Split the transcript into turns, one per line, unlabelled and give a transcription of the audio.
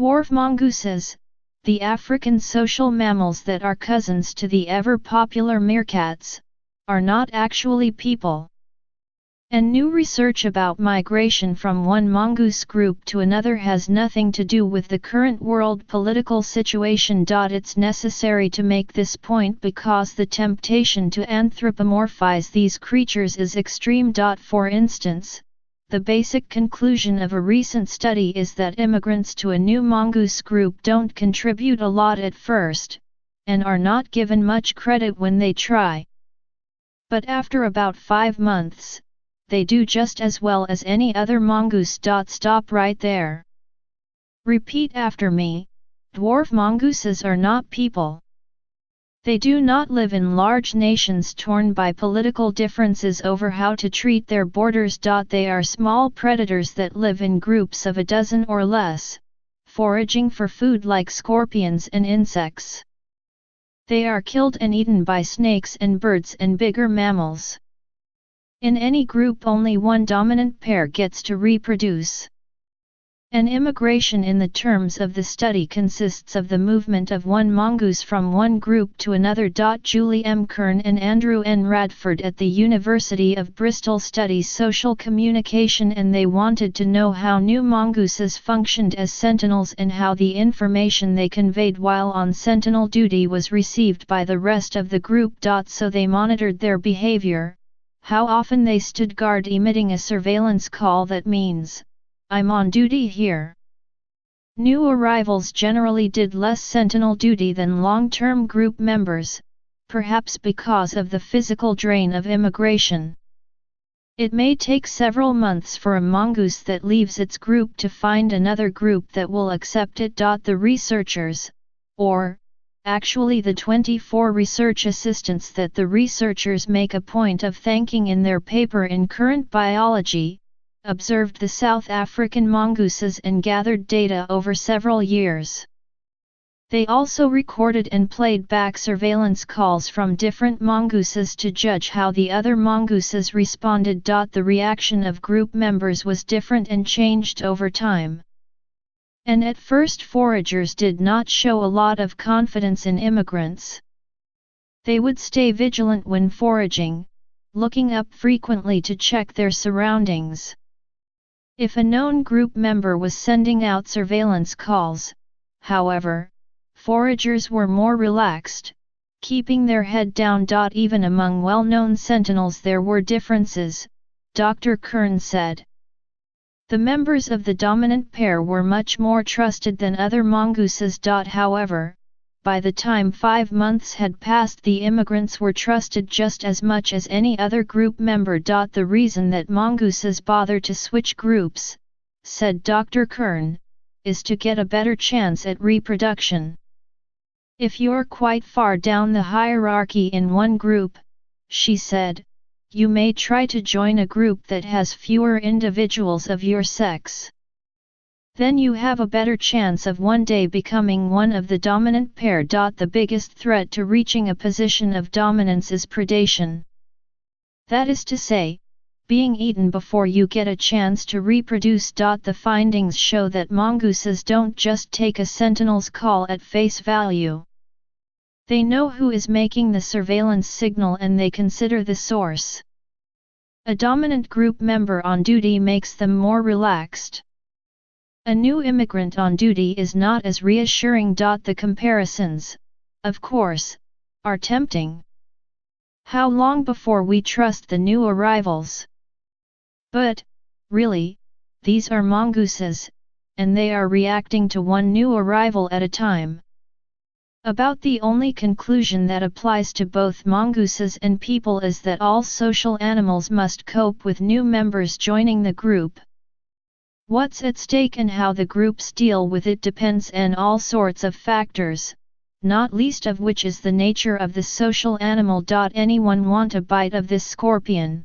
Dwarf mongooses, the African social mammals that are cousins to the ever-popular meerkats, are not actually people. And new research about migration from one mongoose group to another has nothing to do with the current world political situation. It's necessary to make this point because the temptation to anthropomorphize these creatures is extreme. For instance, the basic conclusion of a recent study is that immigrants to a new mongoose group don't contribute a lot at first, and are not given much credit when they try. But after about 5 months, they do just as well as any other mongoose. Stop right there. Repeat after me: dwarf mongooses are not people. They do not live in large nations torn by political differences over how to treat their borders. They are small predators that live in groups of a dozen or less, foraging for food like scorpions and insects. They are killed and eaten by snakes and birds and bigger mammals. In any group only one dominant pair gets to reproduce. An immigration in the terms of the study consists of the movement of one mongoose from one group to another. Julie M. Kern and Andrew N. Radford at the University of Bristol study social communication, and they wanted to know how new mongooses functioned as sentinels and how the information they conveyed while on sentinel duty was received by the rest of the group. So they monitored their behavior, how often they stood guard emitting a surveillance call that means, "I'm on duty here." New arrivals generally did less sentinel duty than long-term group members, perhaps because of the physical drain of immigration. It may take several months for a mongoose that leaves its group to find another group that will accept it. The researchers, or actually the 24 research assistants that the researchers make a point of thanking in their paper in Current Biology, observed the South African mongooses and gathered data over several years. They also recorded and played back surveillance calls from different mongooses to judge how the other mongooses responded. The reaction of group members was different and changed over time. And at first foragers did not show a lot of confidence in immigrants. They would stay vigilant when foraging, looking up frequently to check their surroundings. If a known group member was sending out surveillance calls, however, foragers were more relaxed, keeping their head down. Even among well-known sentinels there were differences, Dr. Kern said. The members of the dominant pair were much more trusted than other mongooses. However, by the time 5 months had passed, the immigrants were trusted just as much as any other group member. The reason that mongooses bother to switch groups, said Dr. Kern, is to get a better chance at reproduction. If you're quite far down the hierarchy in one group, she said, you may try to join a group that has fewer individuals of your sex. Then you have a better chance of one day becoming one of the dominant pair. The biggest threat to reaching a position of dominance is predation. That is to say, being eaten before you get a chance to reproduce. The findings show that mongooses don't just take a sentinel's call at face value. They know who is making the surveillance signal and they consider the source. A dominant group member on duty makes them more relaxed. A new immigrant on duty is not as reassuring. The comparisons, of course, are tempting. How long before we trust the new arrivals? But, really, these are mongooses, and they are reacting to one new arrival at a time. About the only conclusion that applies to both mongooses and people is that all social animals must cope with new members joining the group. What's at stake and how the groups deal with it depends on all sorts of factors, not least of which is the nature of the social animal. Anyone want a bite of this scorpion?